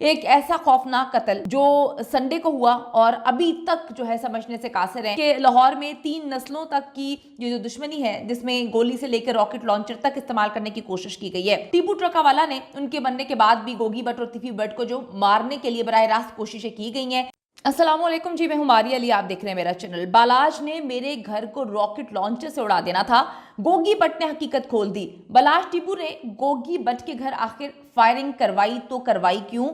एक ऐसा खौफनाक कत्ल जो संडे को हुआ और अभी तक जो है समझने से कासिर है कि लाहौर में 3 नस्लों तक की ये जो दुश्मनी है, जिसमें गोली से लेकर रॉकेट लॉन्चर तक इस्तेमाल करने की कोशिश की गई है। टीपू ट्रकावाला ने उनके बनने के बाद भी गोगी भट्ट और तिफी भट्ट को जो मारने के लिए बराह रास्त कोशिशें की गई हैं। अस्सलामुअलैकुम जी, मैं हूं मारिया अली, आप देख रहे हैं मेरा चैनल। बालाज ने मेरे घर को रॉकेट लॉन्चर से उड़ा देना था, गोगी भट्ट ने हकीकत खोल दी। बालाज टीपू ने गोगी भट्ट के घर आखिर फायरिंग करवाई तो करवाई क्यों?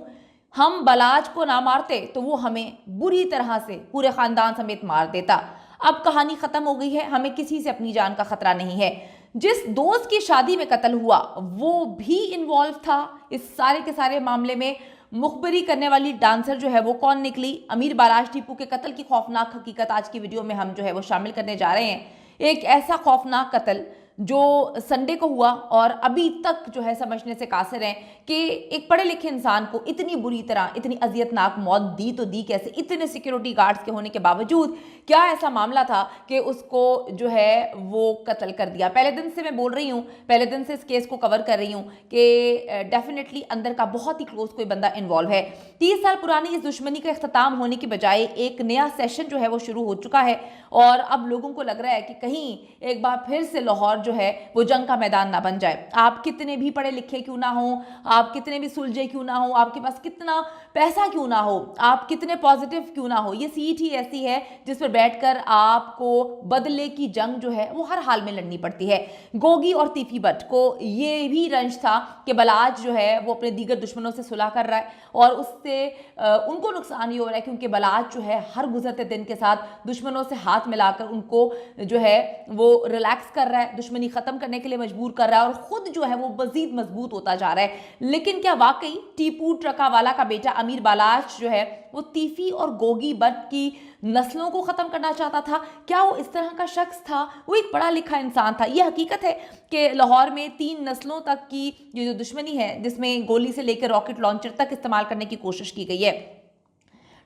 हम बालाज को ना मारते तो वो हमें बुरी तरह से पूरे खानदान समेत मार देता। अब कहानी खत्म हो गई है, हमें किसी से अपनी जान का खतरा नहीं है। जिस दोस्त की शादी में कत्ल हुआ वो भी इन्वॉल्व था इस सारे के सारे मामले में। मुखबरी करने वाली डांसर जो है वो कौन निकली? अमीर बालाज टीपू के कत्ल की खौफनाक हकीकत आज की वीडियो में हम जो है वो शामिल करने जा रहे हैं। एक ऐसा खौफनाक कत्ल जो संडे को हुआ और अभी तक जो है समझने से कासिर है कि एक पढ़े लिखे इंसान को इतनी बुरी तरह इतनी अजियतनाक मौत दी तो दी कैसे, इतने सिक्योरिटी गार्ड्स के होने के बावजूद। क्या ऐसा मामला था कि उसको जो है वो कत्ल कर दिया? पहले दिन से मैं बोल रही हूँ, पहले दिन से इस केस को कवर कर रही हूँ कि डेफिनेटली अंदर का बहुत ही क्लोज कोई बंदा इन्वॉल्व है। 30 साल पुरानी इस दुश्मनी का इख्तिताम होने की बजाय एक नया सेशन जो है वो शुरू हो चुका है और अब लोगों को लग रहा है कि कहीं एक बार फिर से लाहौर जो है वो जंग का मैदान ना बन जाए। आप कितने भी पढ़े लिखे क्यों ना हो, आप कितने भी सुलझे क्यों ना हो, आपके पास कितना पैसा क्यों ना हो, आप कितने पॉजिटिव क्यों ना हो, ये सीट ही ऐसी है जिस पर बैठकर आपको बदले की जंग जो है वो हर हाल में लड़नी पड़ती है। गोगी और तिफी भट्ट को ये भी रंज था कि बालाज जो है वो अपने दीगर दुश्मनों से सुलह कर रहा है और उससे उनको नुकसान ही हो रहा है, क्योंकि बालाज जो है हर गुजरते दिन के साथ दुश्मनों से हाथ मिलाकर उनको जो है वो रिलैक्स कर रहा है, दुश्मनी खत्म करने के लिए मजबूर कर रहा है और खुद जो है वो मजीद मजबूत होता जा रहा है। लेकिन क्या वाकई टीपू ट्रकावाला का बेटा अमीर बालाज जो है वो तिफी और गोगी भट्ट की नस्लों को खत्म करना चाहता था? क्या वो इस तरह का शख्स था? वो एक पढ़ा लिखा इंसान था। यह हकीकत है कि लाहौर में 3 नस्लों तक की ये जो दुश्मनी है, जिसमें गोली से लेकर रॉकेट लॉन्चर तक इस्तेमाल करने की कोशिश की गई है।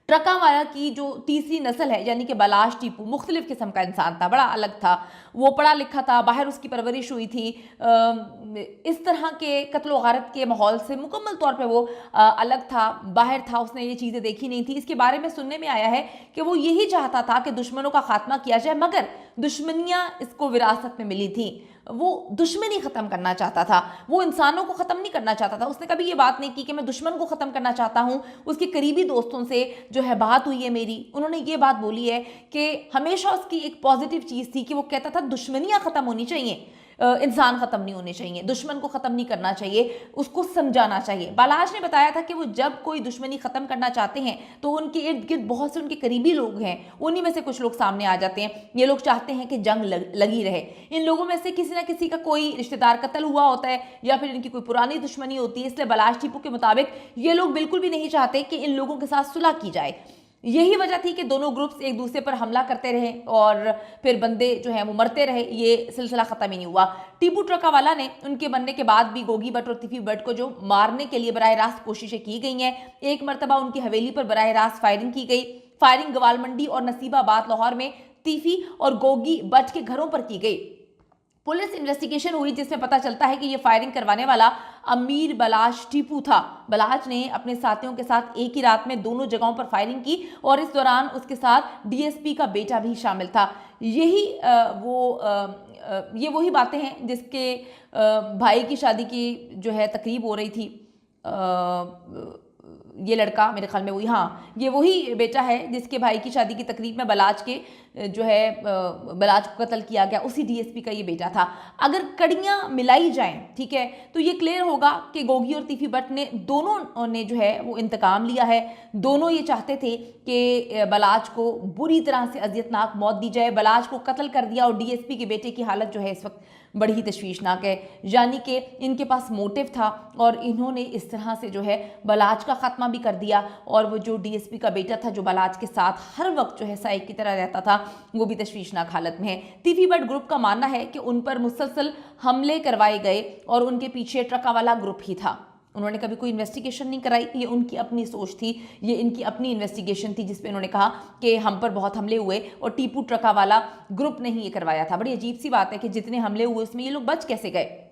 ट्रकावाला की जो तीसरी नस्ल है यानी कि बालाज टीपू मुख्तलिफ किस्म का इंसान था, बड़ा अलग था। वो पढ़ा लिखा था, बाहर उसकी परवरिश हुई थी। इस तरह के कत्ल गारत के माहौल से मुकम्मल तौर पे वो अलग था, बाहर था, उसने ये चीज़ें देखी नहीं थी। इसके बारे में सुनने में आया है कि वो यही चाहता था कि दुश्मनों का खात्मा किया जाए, मगर दुश्मनियाँ इसको विरासत में मिली थी। वो दुश्मनी ख़त्म करना चाहता था, वो इंसानों को ख़त्म नहीं करना चाहता था। उसने कभी ये बात नहीं की कि मैं दुश्मन को ख़त्म करना चाहता हूँ। उसके करीबी दोस्तों से जो है बात हुई है मेरी, उन्होंने ये बात बोली है कि हमेशा उसकी एक पॉजिटिव चीज़ थी कि वो कहता था दुश्मनियाँ ख़त्म होनी चाहिए, इंसान ख़त्म नहीं होने चाहिए, दुश्मन को ख़त्म नहीं करना चाहिए, उसको समझाना चाहिए। बालाज ने बताया था कि वो जब कोई दुश्मनी ख़त्म करना चाहते हैं तो उनके इर्द गिर्द बहुत से उनके करीबी लोग हैं, उन्हीं में से कुछ लोग सामने आ जाते हैं। ये लोग चाहते हैं कि जंग लगी रहे। इन लोगों में से किसी ना किसी का कोई रिश्तेदार कत्ल हुआ होता है या फिर इनकी कोई पुरानी दुश्मनी होती है, इसलिए बालाज टीपू के मुताबिक ये लोग बिल्कुल भी नहीं चाहते कि इन लोगों के साथ सुलह की जाए। यही वजह थी कि दोनों ग्रुप्स एक दूसरे पर हमला करते रहे और फिर बंदे जो हैं वो मरते रहे, ये सिलसिला ख़त्म ही नहीं हुआ। टीपू ट्रकावाला ने उनके बनने के बाद भी गोगी भट्ट और तिफी भट्ट को जो मारने के लिए बराह रास्त कोशिशें की गई हैं। एक मरतबा उनकी हवेली पर बराह रास्त फायरिंग की गई। फायरिंग गवालमंडी और नसीबाबाद लाहौर में तिफी और गोगी भट्ट के घरों पर की गई। पुलिस इन्वेस्टिगेशन हुई जिसमें पता चलता है कि ये फायरिंग करवाने वाला अमीर बालाज टीपू था। बालाज ने अपने साथियों के साथ एक ही रात में दोनों जगहों पर फायरिंग की और इस दौरान उसके साथ डीएसपी का बेटा भी शामिल था। ये वही बातें हैं जिसके भाई की शादी की जो है तकरीब हो रही थी। ये लड़का मेरे ख्याल में वही, हाँ, ये वही बेटा है जिसके भाई की शादी की तकरीब में बालाज के जो है बालाज को कत्ल किया गया, उसी डीएसपी का ये बेटा था। अगर कड़ियाँ मिलाई जाएं, ठीक है, तो ये क्लियर होगा कि गोगी और तिफी भट्ट ने दोनों ने जो है वो इंतकाम लिया है। दोनों ये चाहते थे कि बालाज को बुरी तरह से अजियतनाक मौत दी जाए, बालाज को कत्ल कर दिया और डीएसपी के बेटे की हालत जो है इस वक्त बड़ी ही तशवीशनाक है। यानी कि इनके पास मोटिव था और इन्होंने इस तरह से जो है बालाज का खात्मा भी कर दिया और वो जो डीएसपी का बेटा था जो बालाज के साथ हर वक्त जो है साइक की तरह रहता था, वो भी तशवीशनाक हालत में है। तिफी भट्ट ग्रुप का मानना है कि उन पर मुसलसल हमले करवाए गए और उनके पीछे ट्रकावाला ग्रुप ही था। उन्होंने कभी कोई इन्वेस्टिगेशन नहीं कराई, ये उनकी अपनी सोच थी, ये इनकी अपनी इन्वेस्टिगेशन थी जिसपे उन्होंने कहा कि हम पर बहुत हमले हुए और टीपू ट्रकावाला ग्रुप ने ही ये करवाया था। बड़ी अजीब सी बात है कि जितने हमले हुए उसमें ये लोग बच कैसे गए।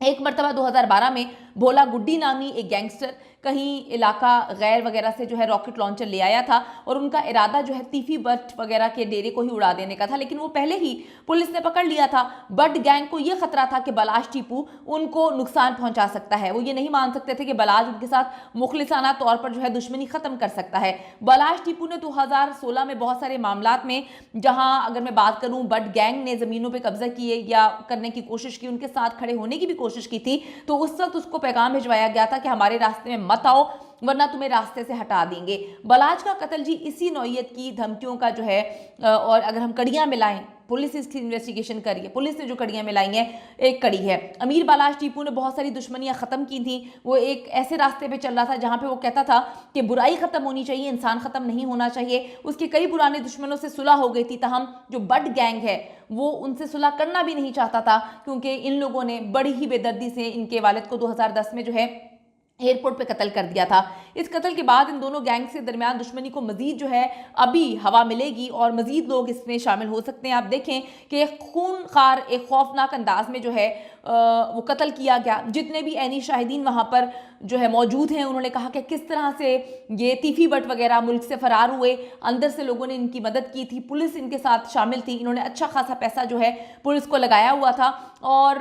एक मरतबा 2012 में भोला गुड्डी नामी एक गैंगस्टर कहीं इलाका गैर वगैरह से जो है रॉकेट लॉन्चर ले आया था और उनका इरादा जो है तीफी बट वगैरह के डेरे को ही उड़ा देने का था, लेकिन वो पहले ही पुलिस ने पकड़ लिया था। बट गैंग को यह खतरा था कि बलाश टीपू उनको नुकसान पहुंचा सकता है। वो ये नहीं मान सकते थे कि बलाश उनके साथ मुखलिसाना तौर पर जो है दुश्मनी खत्म कर सकता है। बलाश टीपू ने 2016 में बहुत सारे मामलात में, जहां अगर मैं बात करूं बट गैंग ने जमीनों पे कब्जा किए या करने की कोशिश की, उनके साथ खड़े होने की भी कोशिश की थी, तो उस वक्त उसको पैगाम भिजवाया गया था कि हमारे रास्ते में मत आओ वरना तुम्हें रास्ते से हटा देंगे। बलाज का कत्ल जी इसी नौयत की धमकियों का जो है, और अगर हम कड़ियां मिलाएं, पुलिस इसकी इन्वेस्टिगेशन कर रही है, पुलिस ने जो कड़ियां मिलाई हैं एक कड़ी है। अमीर बलाश टीपू ने बहुत सारी दुश्मनियां खत्म की थी। वो एक ऐसे रास्ते पे चल रहा था जहां पे वो कहता था कि बुराई खत्म होनी चाहिए, इंसान खत्म नहीं होना चाहिए। उसके कई पुराने दुश्मनों से सुलह हो गई थी, तहम जो बट गैंग है वो उनसे सुलह करना भी नहीं चाहता था, क्योंकि इन लोगों ने बड़ी ही बेदर्दी से इनके वालिद को 2010 में जो है एयरपोर्ट पे कत्ल कर दिया था। इस कत्ल के बाद इन दोनों गैंग्स के दरमियान दुश्मनी को मजीद जो है अभी हवा मिलेगी और मजीद लोग इसमें शामिल हो सकते हैं। आप देखें कि खूनखार एक खौफनाक अंदाज में जो है वो कत्ल किया गया। जितने भी ऐनी शाहिदीन वहाँ पर जो है मौजूद हैं, उन्होंने कहा कि किस तरह से ये तीफी बट वगैरह मुल्क से फरार हुए, अंदर से लोगों ने इनकी मदद की थी, पुलिस इनके साथ शामिल थी, इन्होंने अच्छा खासा पैसा जो है पुलिस को लगाया हुआ था। और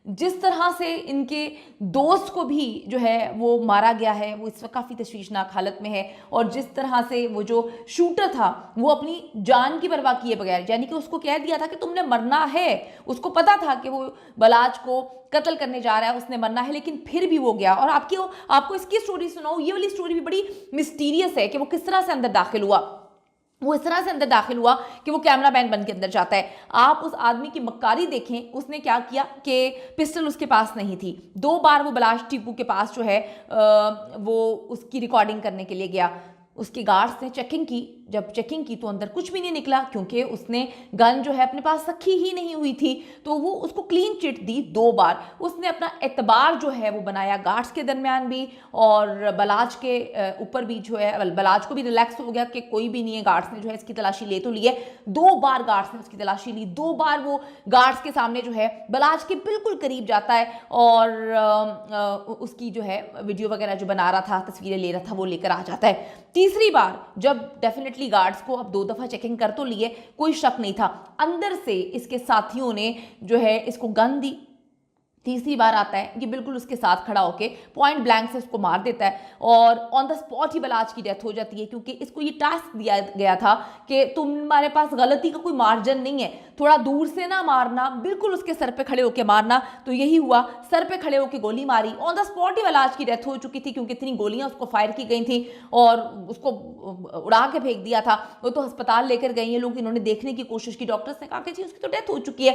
जिस तरह से इनके दोस्त को भी जो है वो मारा गया है, वो इस वक्त काफ़ी तशवीशनाक हालत में है। और जिस तरह से वो जो शूटर था वो अपनी जान की परवाह किए बगैर, यानी कि उसको कह दिया था कि तुमने मरना है, उसको पता था कि वो बलाज को कत्ल करने जा रहा है, उसने मरना है, लेकिन फिर भी वो गया। और आपको इसकी स्टोरी सुनाऊं, ये वाली स्टोरी भी बड़ी मिस्टीरियस है कि वो किस तरह से अंदर दाखिल हुआ। वो इस तरह से अंदर दाखिल हुआ कि वो कैमरा मैन बन के अंदर जाता है। आप उस आदमी की मक्कारी देखें, उसने क्या किया कि पिस्टल उसके पास नहीं थी। 2 बार वो बलाश टीपू के पास जो है वो उसकी रिकॉर्डिंग करने के लिए गया। उसके गार्ड्स ने चेकिंग की, जब चेकिंग की तो अंदर कुछ भी नहीं निकला, क्योंकि उसने गन जो है अपने पास रखी ही नहीं हुई थी। तो वो उसको क्लीन चिट दी 2 बार। उसने अपना एतबार जो है वो बनाया गार्ड्स के दरमियान भी और बलाज के ऊपर भी जो है, बलाज को भी रिलैक्स हो गया कि कोई भी नहीं है, गार्ड्स ने जो है इसकी तलाशी ले तो ली है। 2 बार गार्ड्स ने उसकी तलाशी ली, 2 बार वो गार्ड्स के सामने जो है बलाज के बिल्कुल करीब जाता है और उसकी जो है वीडियो वगैरह जो बना रहा था, तस्वीरें ले रहा था, वो लेकर आ जाता है। तीसरी बार जब डेफिनेटली गार्ड्स को अब 2 दफ़ा चेकिंग कर तो लिए, कोई शक नहीं था, अंदर से इसके साथियों ने जो है इसको गन दी। तीसरी बार आता है, ये बिल्कुल उसके साथ खड़ा होके पॉइंट ब्लैंक से उसको मार देता है और ऑन द स्पॉट ही बलाज की डेथ हो जाती है, क्योंकि इसको ये टास्क दिया गया था कि तुम्हारे पास गलती का कोई मार्जिन नहीं है, थोड़ा दूर से ना मारना, बिल्कुल उसके सर पे खड़े होके मारना। तो यही हुआ, सर पे खड़े होके गोली मारी, ऑन द स्पॉट ही बलाज की डेथ हो चुकी थी, क्योंकि इतनी गोलियां उसको फायर की गई थी और उसको उड़ा के फेंक दिया था। वो तो अस्पताल लेकर गए ये लोग, इन्होंने देखने की कोशिश की, डॉक्टर्स ने कहा कि जी उसकी तो डेथ हो चुकी है,